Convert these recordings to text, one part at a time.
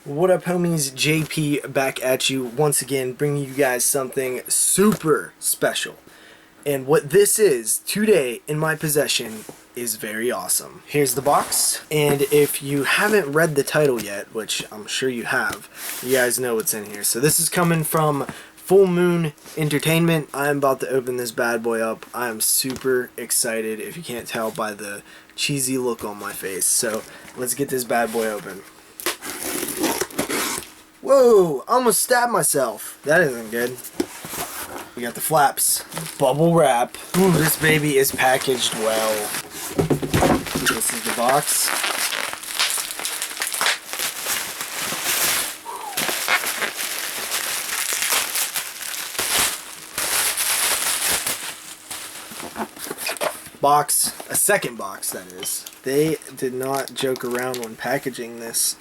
What up, homies? JP back at you once again, bringing you guys something super special. And what this is today in my possession is very awesome. Here's the box, and if you haven't read the title yet, which I'm sure you have, you guys know what's in here. So this is coming from Full Moon Entertainment. I'm about to open this bad boy up. I'm super excited, if you can't tell by the cheesy look on my face. So let's get this bad boy open. Whoa, I almost stabbed myself. That isn't good. We got the flaps. Bubble wrap. Ooh, this baby is packaged well. This is the box. Box. A second box, that is. They did not joke around when packaging this.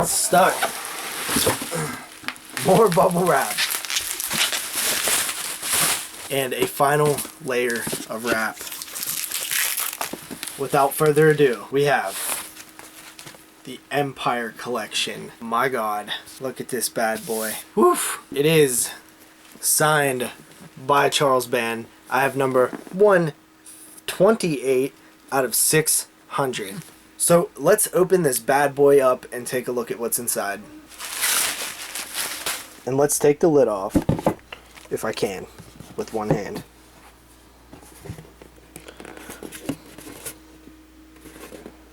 Stuck. More bubble wrap. And a final layer of wrap. Without further ado, we have the Empire Collection. My God, look at this bad boy. Woof! It is signed by Charles Band. I have number 128 out of 600. So let's open this bad boy up and take a look at what's inside. And let's take the lid off, if I can, with one hand.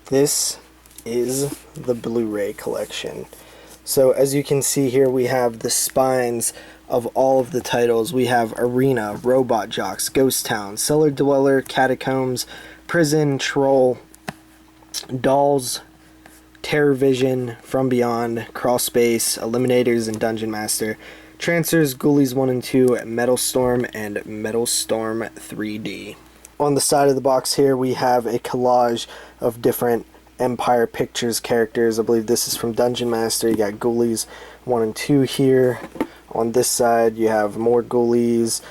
This is the Blu-Ray Collection. So as you can see here, we have the spines of all of the titles. We have Arena, Robot Jox, Ghost Town, Cellar Dweller, Catacombs, Prison, Troll, Dolls, Terror Vision, From Beyond, Crawl Space, Eliminators, and Dungeon Master, Trancers, Ghoulies 1 and 2, Metal Storm, and Metal Storm 3D. On the side of the box here, we have a collage of different Empire Pictures characters. I believe this is from Dungeon Master. You got Ghoulies 1 and 2 here. On this side, you have more Ghoulies,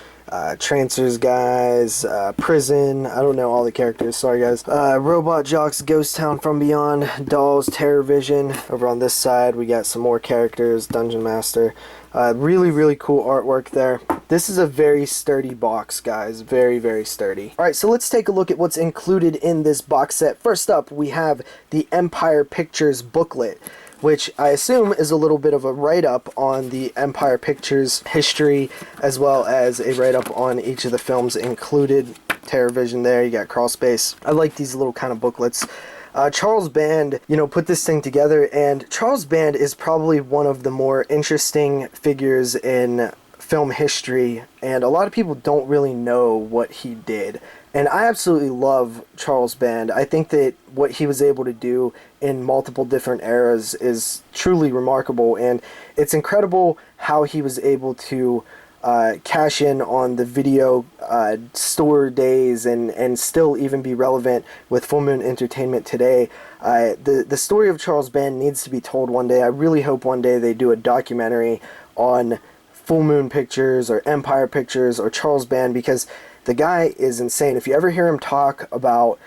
Trancers guys, Prison, I don't know all the characters, sorry guys, Robot Jox, Ghost Town, From Beyond, Dolls, Terror Vision. Over on this side we got some more characters, Dungeon Master. Really cool artwork there. This is a very sturdy box, guys, very sturdy. Alright, so let's take a look at what's included in this box set. First up, we have the Empire Pictures booklet, which I assume is a little bit of a write-up on the Empire Pictures history, as well as a write-up on each of the films included. Terror Vision there, you got Crawl Space. I like these little kind of booklets. Charles Band, put this thing together, and Charles Band is probably one of the more interesting figures in film history, and a lot of people don't really know what he did. And I absolutely love Charles Band. I think that what he was able to do in multiple different eras is truly remarkable, and it's incredible how he was able to cash in on the video store days and still even be relevant with Full Moon Entertainment today. The story of Charles Band needs to be told one day. I really hope one day they do a documentary on Full Moon Pictures or Empire Pictures or Charles Band, because the guy is insane. If you ever hear him talk about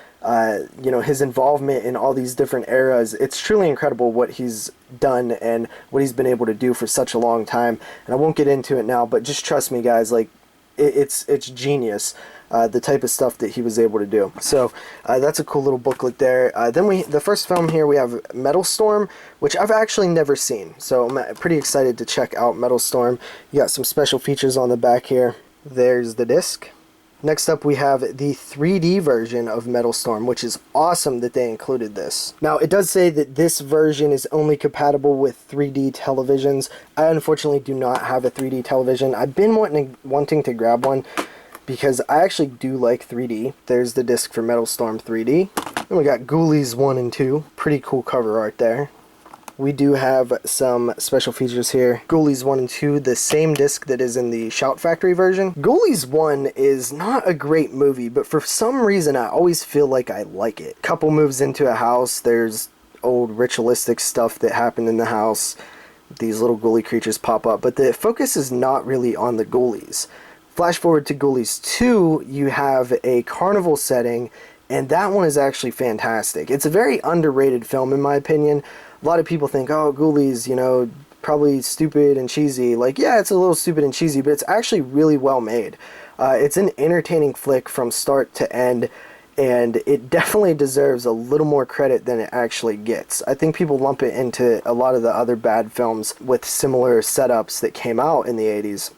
his involvement in all these different eras, it's truly incredible what he's done and what he's been able to do for such a long time. And I won't get into it now, but just trust me, guys, like it's genius, the type of stuff that he was able to do. So that's a cool little booklet there. Then the first film here, we have Metal Storm, which I've actually never seen, so I'm pretty excited to check out Metal Storm. You got some special features on the back here. There's the disc. Next up, we have the 3D version of Metal Storm, which is awesome that they included this. Now, it does say that this version is only compatible with 3D televisions. I unfortunately do not have a 3D television. I've been wanting to grab one because I actually do like 3D. There's the disc for Metal Storm 3D. And we got Ghoulies 1 and 2. Pretty cool cover art there. We do have some special features here. Ghoulies 1 and 2, the same disc that is in the Shout Factory version. Ghoulies 1 is not a great movie, but for some reason I always feel like I like it. Couple moves into a house, there's old ritualistic stuff that happened in the house. these little ghoulie creatures pop up, but the focus is not really on the ghoulies. Flash forward to Ghoulies 2, you have a carnival setting, and that one is actually fantastic. It's a very underrated film in my opinion. A lot of people think, oh, Ghoulies, you know, probably stupid and cheesy. Like, yeah, it's a little stupid and cheesy, but it's actually really well made. It's an entertaining flick from start to end, and it definitely deserves a little more credit than it actually gets. I think people lump it into a lot of the other bad films with similar setups that came out in the 80s.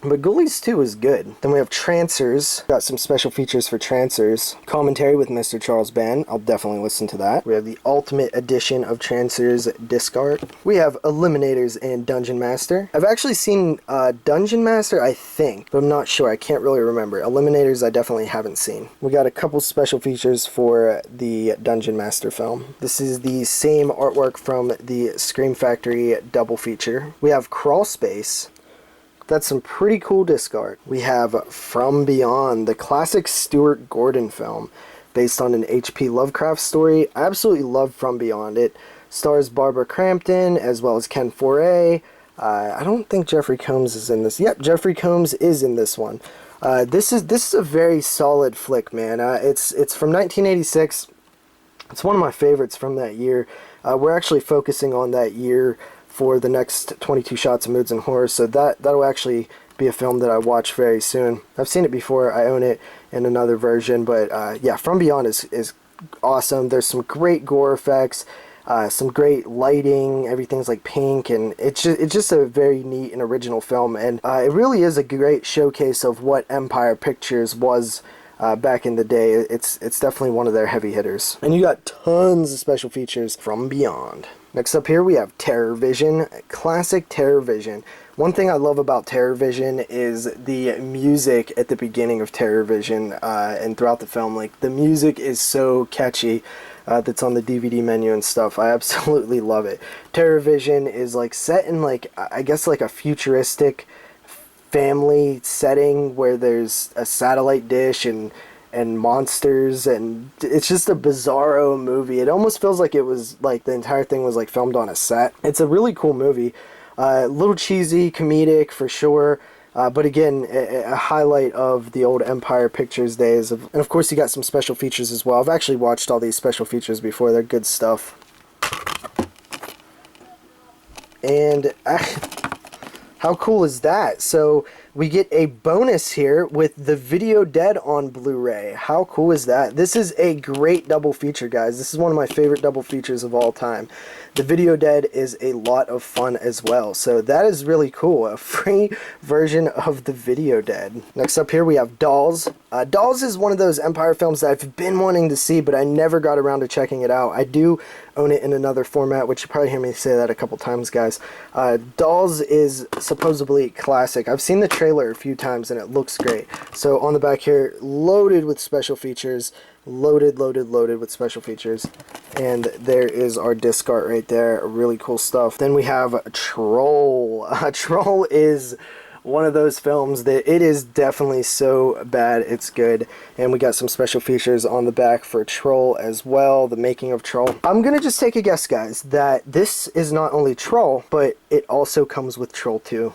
But Ghoulies 2 is good. Then we have Trancers. Got some special features for Trancers. Commentary with Mr. Charles Band. I'll definitely listen to that. We have the Ultimate Edition of Trancers disc art. We have Eliminators and Dungeon Master. I've actually seen Dungeon Master, I think, but I'm not sure. I can't really remember. Eliminators I definitely haven't seen. We got a couple special features for the Dungeon Master film. This is the same artwork from the Scream Factory double feature. We have Crawl Space. That's some pretty cool disc art. We have From Beyond, the classic Stuart Gordon film based on an H.P. Lovecraft story. I absolutely love From Beyond. It stars Barbara Crampton as well as Ken Foray. I don't think Jeffrey Combs is in this. Yep, Jeffrey Combs is in this one. This is a very solid flick, man. It's from 1986. It's one of my favorites from that year. We're actually focusing on that year for the next 22 Shots of Moods and Horror, so that'll actually be a film that I watch very soon. I've seen it before, I own it in another version, but yeah, From Beyond is awesome. There's some great gore effects, some great lighting, everything's like pink, and it's just a very neat and original film, and it really is a great showcase of what Empire Pictures was back in the day. It's definitely one of their heavy hitters. And you got tons of special features from Beyond. Next up here we have Terror Vision, classic Terror Vision. One thing I love about Terror Vision is the music at the beginning of Terror Vision and throughout the film. Like, the music is so catchy that's on the DVD menu and stuff. I absolutely love it. Terror Vision is like set in like, I guess like a futuristic family setting where there's a satellite dish and monsters, and it's just a bizarro movie. It almost feels like it was like the entire thing was like filmed on a set. It's a really cool movie. A little cheesy, comedic for sure, but again, a highlight of the old Empire Pictures days. And of course you got some special features as well. I've actually watched all these special features before. They're good stuff. And how cool is that? So we get a bonus here with the Video Dead on Blu-ray. How cool is that? This is a great double feature, guys. This is one of my favorite double features of all time. The Video Dead is a lot of fun as well. So that is really cool. A free version of the Video Dead. Next up here we have Dolls. Dolls is one of those Empire films that I've been wanting to see, but I never got around to checking it out. I do own it in another format, which you probably hear me say that a couple times, guys. Dolls is supposedly classic. I've seen the trailer a few times and it looks great. So on the back here, loaded with special features. Loaded with special features. And there is our disc art right there. Really cool stuff. Then we have Troll. Troll is one of those films that it is definitely so bad it's good. And we got some special features on the back for Troll as well, the making of Troll. I'm gonna just take a guess, guys, that this is not only Troll, but it also comes with Troll 2.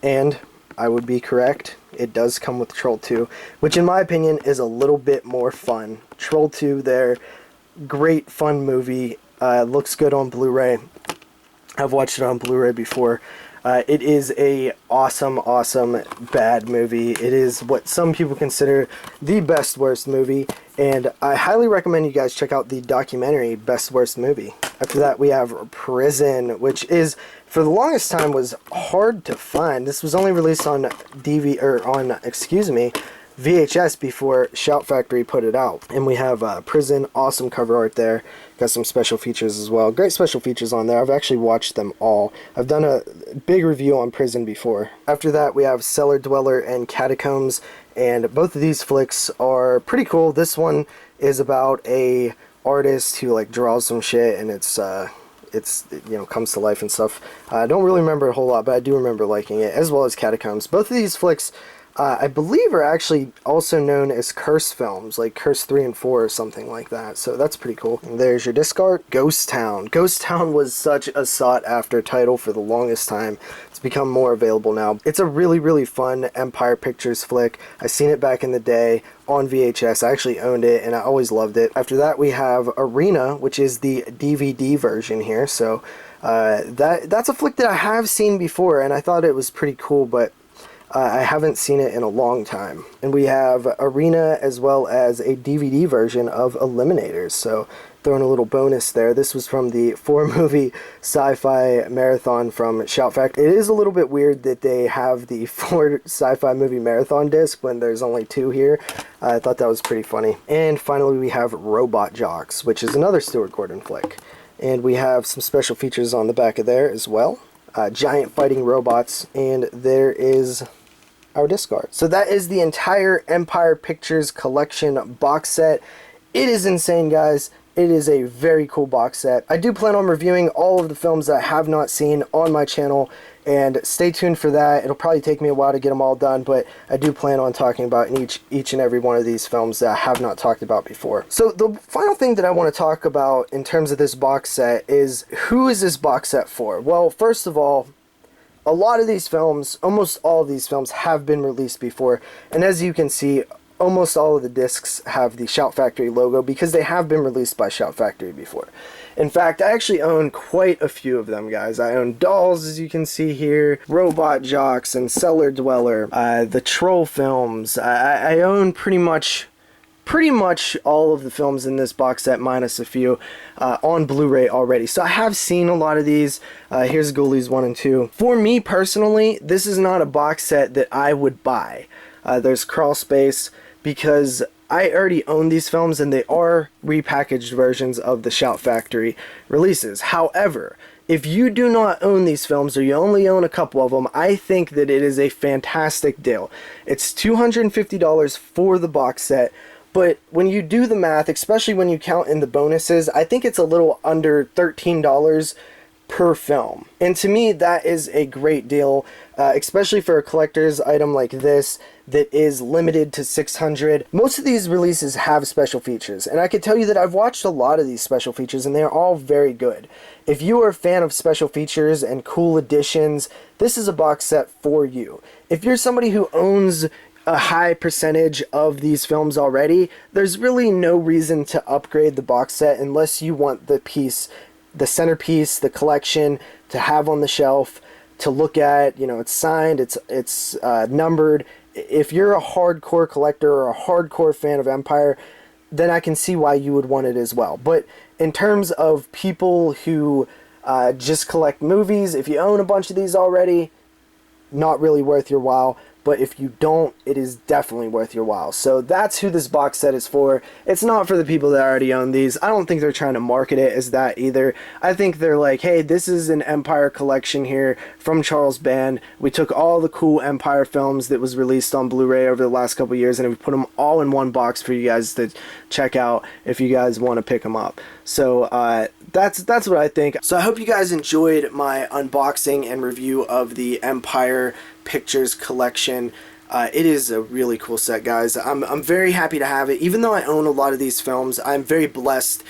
And I would be correct. It does come with Troll 2, which in my opinion is a little bit more fun. Troll 2 there, great fun movie, looks good on Blu-ray. I've watched it on Blu-ray before. It is a awesome bad movie. It is what some people consider the best worst movie, and I highly recommend you guys check out the documentary Best Worst Movie. After that we have Prison, which is, for the longest time, was hard to find. This was only released on VHS before Shout Factory put it out. And we have Prison, awesome cover art there. Got some special features as well. Great special features on there. I've actually watched them all. I've done a big review on Prison before. After that we have Cellar Dweller and Catacombs, and both of these flicks are pretty cool. This one is about a artist who like draws some shit, and it's you know, comes to life and stuff. I don't really remember a whole lot, but I do remember liking it, as well as Catacombs. Both of these flicks I believe are actually also known as Curse films, like Curse 3 and 4 or something like that. So that's pretty cool. And there's your disc art. Ghost Town. Ghost Town was such a sought after title for the longest time. It's become more available now. It's a really, really fun Empire Pictures flick. I seen it back in the day on VHS. I actually owned it and I always loved it. After that we have Arena, which is the DVD version here. So that's a flick that I have seen before and I thought it was pretty cool, but I haven't seen it in a long time. And we have Arena as well as a DVD version of Eliminators. So throwing a little bonus there. This was from the 4-movie sci-fi marathon from Shout Factory. It is a little bit weird that they have the 4 sci-fi movie marathon disc when there's only 2 here. I thought that was pretty funny. And finally we have Robot Jox, which is another Stuart Gordon flick. And we have some special features on the back of there as well. Giant fighting robots, and there is our disc art. So that is the entire Empire Pictures Collection box set. It is insane, guys. It is a very cool box set. I do plan on reviewing all of the films that I have not seen on my channel, and stay tuned for that. It'll probably take me a while to get them all done, but I do plan on talking about each and every one of these films that I have not talked about before. So the final thing that I want to talk about in terms of this box set is, who is this box set for? Well, first of all, a lot of these films, almost all of these films, have been released before, and as you can see, almost all of the discs have the Shout Factory logo because they have been released by Shout Factory before. In fact, I actually own quite a few of them, guys. I own Dolls, as you can see here, Robot Jox, and Cellar Dweller, the Troll films. I own pretty much all of the films in this box set minus a few on Blu-ray already. So I have seen a lot of these. Here's Ghoulies 1 and 2. For me personally, this is not a box set that I would buy. There's Crawl Space, because I already own these films and they are repackaged versions of the Shout Factory releases. However, if you do not own these films, or you only own a couple of them, I think that it is a fantastic deal. It's $250 for the box set. But when you do the math, especially when you count in the bonuses, I think it's a little under $13 per film. And to me, that is a great deal, especially for a collector's item like this that is limited to 600. Most of these releases have special features, and I can tell you that I've watched a lot of these special features and they're all very good. If you are a fan of special features and cool editions, this is a box set for you. If you're somebody who owns a high percentage of these films already, there's really no reason to upgrade the box set unless you want the piece, the centerpiece, the collection to have on the shelf to look at. You know, it's signed, it's numbered. If you're a hardcore collector or a hardcore fan of Empire, then I can see why you would want it as well. But in terms of people who just collect movies, if you own a bunch of these already, not really worth your while. But if you don't, it is definitely worth your while. So that's who this box set is for. It's not for the people that already own these. I don't think they're trying to market it as that either. I think they're like, hey, this is an Empire collection here from Charles Band. We took all the cool Empire films that was released on Blu-ray over the last couple years, and we put them all in one box for you guys to check out if you guys want to pick them up. So that's what I think. So I hope you guys enjoyed my unboxing and review of the Empire Pictures collection. It is a really cool set, guys. I'm very happy to have it. Even though I own a lot of these films, I'm very blessed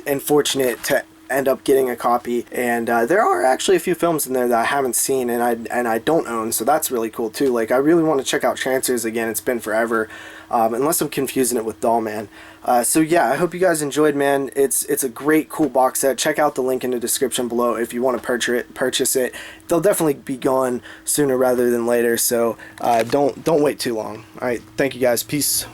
and fortunate to end up getting a copy, and there are actually a few films in there that I haven't seen and I don't own, so that's really cool too. Like, I really want to check out Trancers again. It's been forever, unless I'm confusing it with Doll Man. So yeah, I hope you guys enjoyed, man. It's a great, cool box set. Check out the link in the description below if you want to purchase it. They'll definitely be gone sooner rather than later, so don't wait too long. All right, thank you guys. Peace.